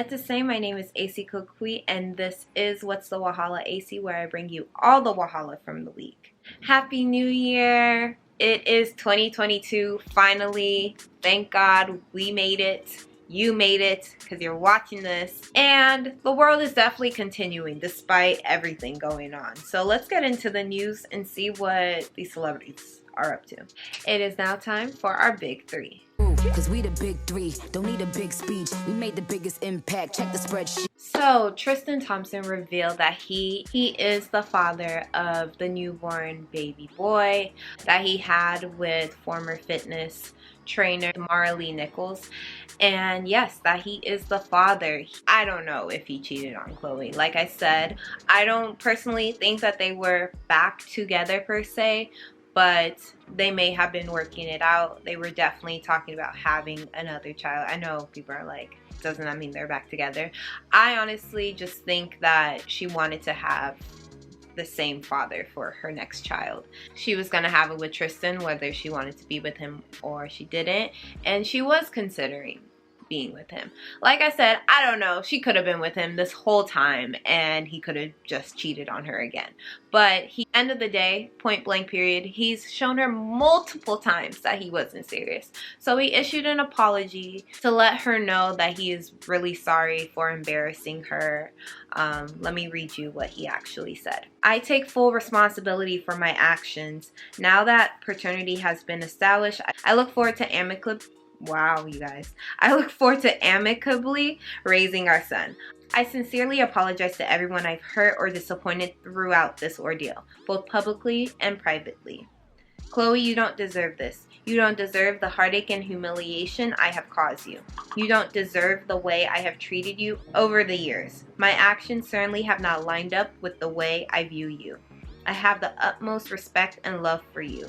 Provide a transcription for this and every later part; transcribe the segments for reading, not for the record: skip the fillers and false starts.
At the same, my name is AC Kokui, and this is What's the Wahala AC, where I bring you all the Wahala from the week. Happy New Year! It is 2022, finally. Thank God we made it. You made it because you're watching this. And the world is definitely continuing despite everything going on. So let's get into the news and see what these celebrities are up to. It is now time for our big three. Cause we the big three, don't need a big speech. We made the biggest impact. Check the spreadsheet. So Tristan Thompson revealed that he is the father of the newborn baby boy that he had with former fitness trainer Maralee Nichols. And yes, that he is the father. I don't know if he cheated on Khloe. Like I said, I don't personally think that they were back together per se, but they may have been working it out. They were definitely talking about having another child. I know people are like, doesn't that mean they're back together? I honestly just think that she wanted to have the same father for her next child. She was gonna have it with Tristan, whether she wanted to be with him or she didn't, and she was considering being with him. Like I said, I don't know, she could have been with him this whole time and he could have just cheated on her again. But end of the day, point blank period, he's shown her multiple times that he wasn't serious. So he issued an apology to let her know that he is really sorry for embarrassing her. Let me read you what he actually said. I take full responsibility for my actions. Now that paternity has been established, I look forward to Wow, you guys. I look forward to amicably raising our son. I sincerely apologize to everyone I've hurt or disappointed throughout this ordeal, both publicly and privately. Khloe, you don't deserve this. You don't deserve the heartache and humiliation I have caused you. You don't deserve the way I have treated you over the years. My actions certainly have not lined up with the way I view you. I have the utmost respect and love for you.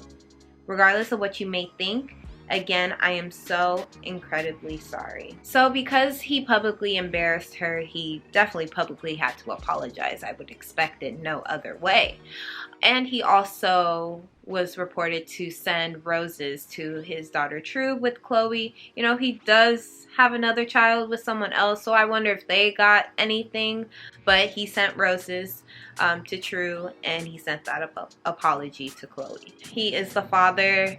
Regardless of what you may think, again, I am so incredibly sorry. So because he publicly embarrassed her, he definitely publicly had to apologize. I would expect it no other way. And he also was reported to send roses to his daughter True with Khloe. You know, he does have another child with someone else, so I wonder if they got anything. But he sent roses to True, and he sent that apology to Khloe. He is the father.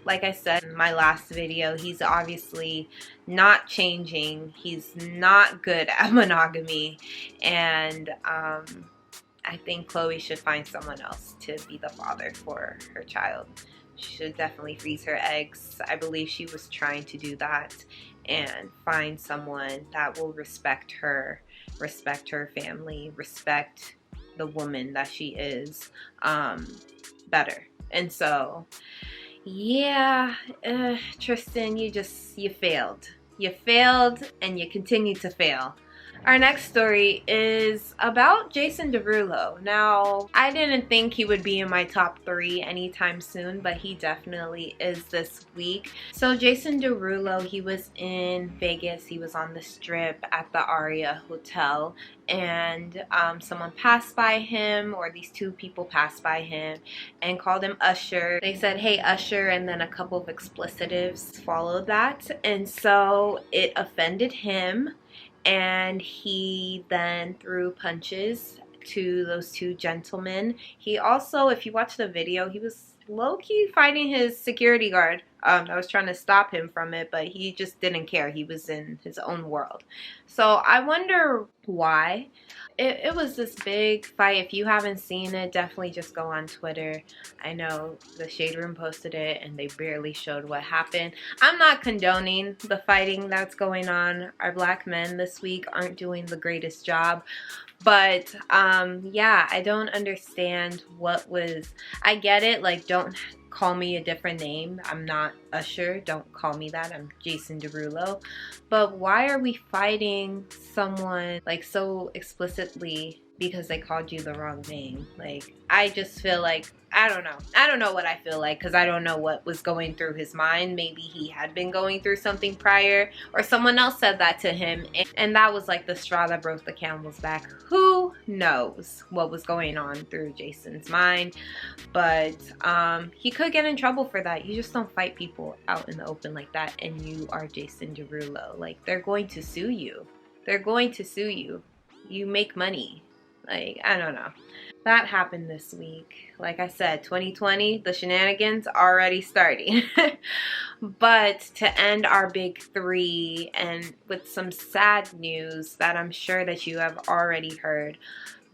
Like I said in my last video, he's obviously not changing. He's not good at monogamy. And I think Khloe should find someone else to be the father for her child. She should definitely freeze her eggs. I believe she was trying to do that and find someone that will respect her family, respect the woman that she is better. And so, yeah, Tristan, you failed. You failed and you continue to fail. Our next story is about Jason Derulo. Now, I didn't think he would be in my top 3 anytime soon, but he definitely is this week. So Jason Derulo, he was in Vegas. He was on the Strip at the Aria Hotel, and someone passed by him, or these two people passed by him and called him Usher. They said, "Hey Usher," and then a couple of explicitives followed that, and so it offended him. And he then threw punches to those two gentlemen. He also, if you watch the video, he was low-key fighting his security guard. I was trying to stop him from it, but he just didn't care. He was in his own world. So I wonder why. It was this big fight. If you haven't seen it, definitely just go on Twitter. I know the Shade Room posted it and they barely showed what happened. I'm not condoning the fighting that's going on. Our black men this week aren't doing the greatest job. But yeah, I don't understand what was, I get it, like, don't call me a different name. I'm not Usher, don't call me that. I'm Jason Derulo. But why are we fighting someone like so explicitly because they called you the wrong name? Like, I just feel like, I don't know what I feel like, because I don't know what was going through his mind. Maybe he had been going through something prior, or someone else said that to him, and that was like the straw that broke the camel's back. Who knows what was going on through Jason's mind? But he could get in trouble for that. You just don't fight people out in the open like that, and you are Jason Derulo. Like, they're going to sue you. They're going to sue you. You make money. Like, I don't know. That happened this week. Like I said, 2020, the shenanigans already starting. But to end our big three, and with some sad news that I'm sure that you have already heard,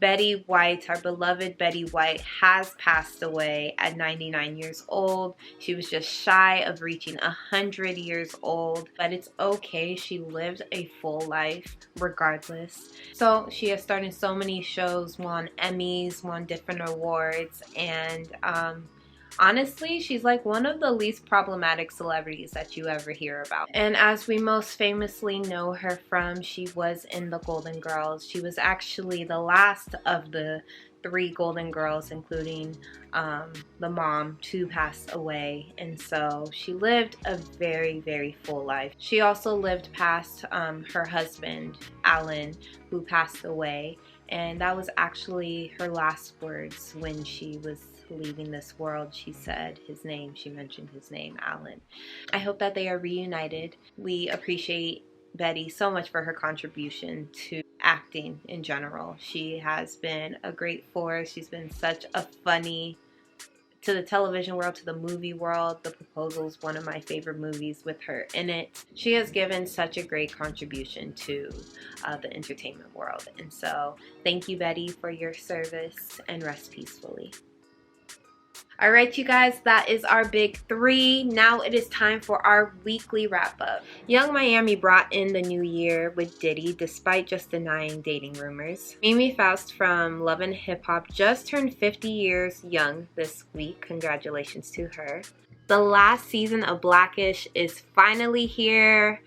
Betty White, our beloved Betty White, has passed away at 99 years old. She was just shy of reaching 100 years old, but it's okay. She lived a full life regardless. So she has starred in so many shows, won Emmys, won different awards, and honestly, she's like one of the least problematic celebrities that you ever hear about. And as we most famously know her from, she was in the Golden Girls. She was actually the last of the 3 Golden Girls, including the mom, to pass away. And so she lived a very, very full life. She also lived past her husband, Alan, who passed away. And that was actually her last words when she was leaving this world. She said his name. She mentioned his name, Alan. I hope that they are reunited. We appreciate Betty so much for her contribution to acting in general. She has been a great force. She's been such a funny, to the television world, to the movie world. The Proposal's one of my favorite movies with her in it. She has given such a great contribution to the entertainment world. And so thank you, Betty, for your service, and rest peacefully. All right, you guys, that is our big three. Now it is time for our weekly wrap up. Young Miami brought in the new year with Diddy despite just denying dating rumors. Mimi Faust from Love and Hip Hop just turned 50 years young this week. Congratulations to her. The last season of Blackish is finally here.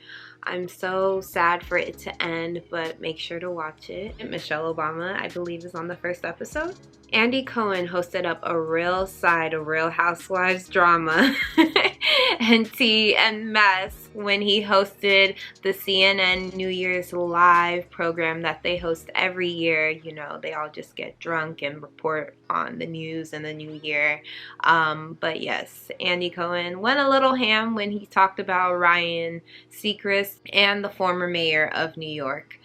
I'm so sad for it to end, but make sure to watch it. Michelle Obama, I believe, is on the first episode. Andy Cohen hosted up a real side of Real Housewives drama and tea and mess when he hosted the CNN New Year's Live program that they host every year. You know, they all just get drunk and report on the news and the new year. But yes, Andy Cohen went a little ham when he talked about Ryan Seacrest and the former mayor of New York,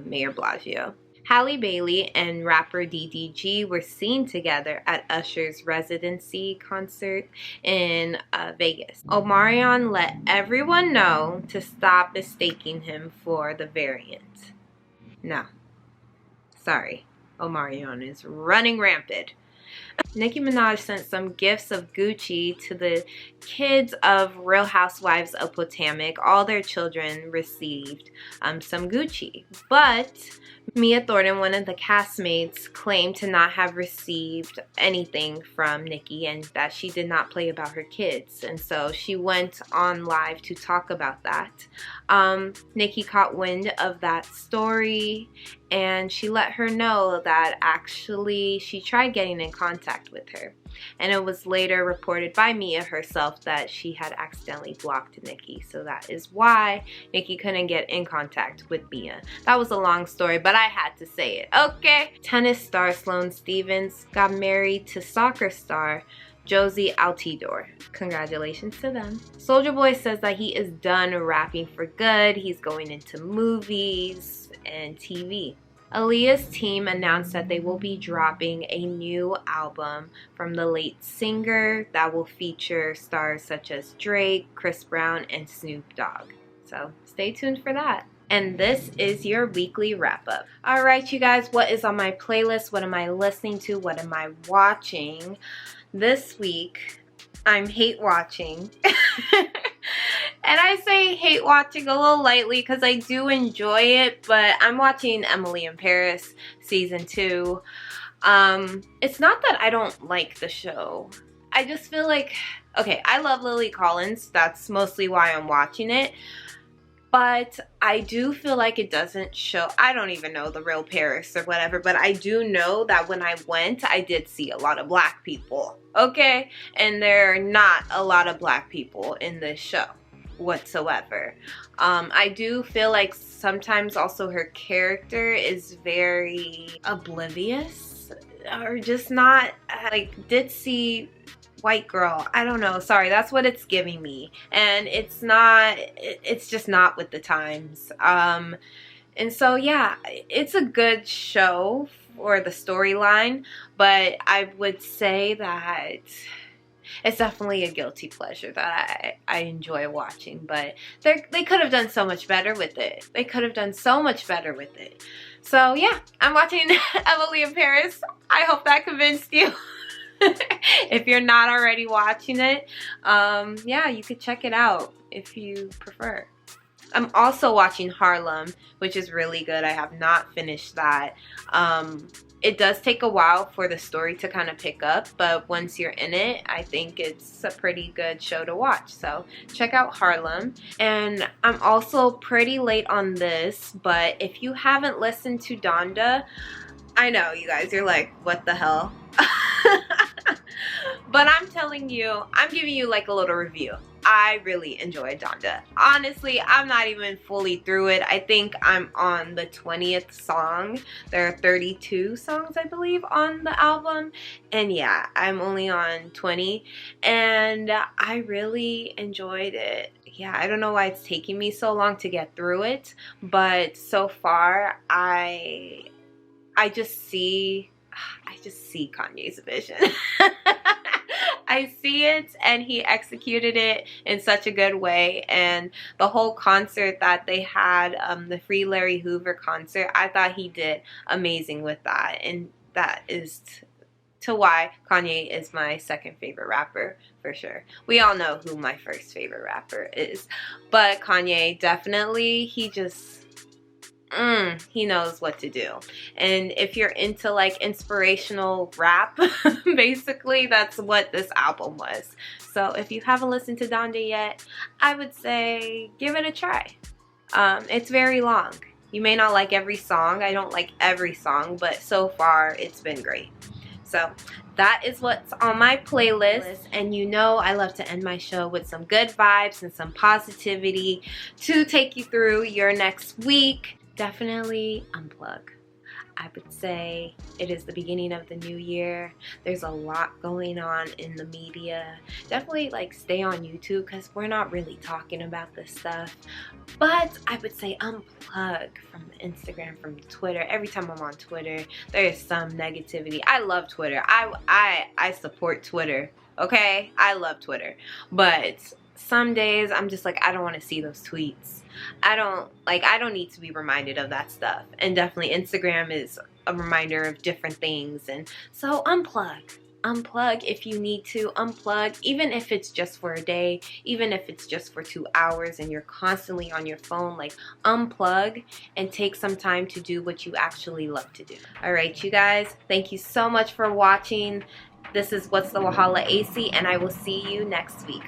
Mayor Blasio. Halle Bailey and rapper DDG were seen together at Usher's residency concert in Vegas. Omarion let everyone know to stop mistaking him for the variant. No. Sorry. Omarion is running rampant. Nicki Minaj sent some gifts of Gucci to the kids of Real Housewives of Potomac. All their children received some Gucci. But Mia Thornton, one of the castmates, claimed to not have received anything from Nicki and that she did not play about her kids. And so she went on live to talk about that. Nicki caught wind of that story and she let her know that actually she tried getting in contact with her. And it was later reported by Mia herself that she had accidentally blocked Nicki. So that is why Nicki couldn't get in contact with Mia. That was a long story, but I had to say it, okay? Tennis star Sloane Stephens got married to soccer star Josie Altidore. Congratulations to them. Soulja Boy says that he is done rapping for good. He's going into movies and TV. Aaliyah's team announced that they will be dropping a new album from the late singer that will feature stars such as Drake, Chris Brown, and Snoop Dogg. So stay tuned for that. And this is your weekly wrap up. All right, you guys, what is on my playlist? What am I listening to? What am I watching? This week, I'm hate watching. And I say hate watching a little lightly because I do enjoy it, but I'm watching Emily in Paris season 2. It's not that I don't like the show. I just feel like, okay, I love Lily Collins. That's mostly why I'm watching it. But I do feel like it doesn't show, I don't even know the real Paris or whatever, but I do know that when I went, I did see a lot of black people, okay? And there are not a lot of black people in this show whatsoever. I do feel like sometimes also her character is very oblivious or just not, like, ditzy white girl. I don't know. Sorry, that's what it's giving me. And it's not, it's just not with the times. And so yeah, it's a good show for the storyline, but I would say that it's definitely a guilty pleasure that I enjoy watching, but they could have done so much better with it. They could have done so much better with it. So yeah, I'm watching Emily in Paris. I hope that convinced you. If you're not already watching it, yeah, you could check it out if you prefer. I'm also watching Harlem, which is really good. I have not finished that. It does take a while for the story to kind of pick up, but once you're in it, I think it's a pretty good show to watch. So check out Harlem. And I'm also pretty late on this, but if you haven't listened to Donda, I know you guys, you're like, what the hell? But I'm telling you, I'm giving you like a little review. I really enjoyed Donda. Honestly, I'm not even fully through it. I think I'm on the 20th song. There are 32 songs, I believe, on the album. And yeah, I'm only on 20. And I really enjoyed it. Yeah, I don't know why it's taking me so long to get through it. But so far, I just see Kanye's vision. I see it, and he executed it in such a good way. And the whole concert that they had, the Free Larry Hoover concert, I thought he did amazing with that. And that is to why Kanye is my second favorite rapper, for sure. We all know who my first favorite rapper is. But Kanye, definitely, he just... he knows what to do. And if you're into like inspirational rap, basically that's what this album was. So if you haven't listened to Donda yet, I would say give it a try. It's very long. You may not like every song. I don't like every song, but so far it's been great. So that is what's on my playlist, and you know I love to end my show with some good vibes and some positivity to take you through your next week. Definitely unplug. I would say it is the beginning of the new year. There's a lot going on in the media. Definitely like stay on YouTube because we're not really talking about this stuff. But I would say unplug from Instagram, from Twitter. Every time I'm on Twitter, there is some negativity. I love Twitter. I support Twitter. Okay? I love Twitter. But some days I'm just like, I don't want to see those tweets. I don't need to be reminded of that stuff. And definitely Instagram is a reminder of different things. And so unplug if you need to. Unplug, even if it's just for a day, even if it's just for 2 hours and you're constantly on your phone, like unplug and take some time to do what you actually love to do. All right, you guys, thank you so much for watching. This is WHATSTHEWAHALAESI, and I will see you next week.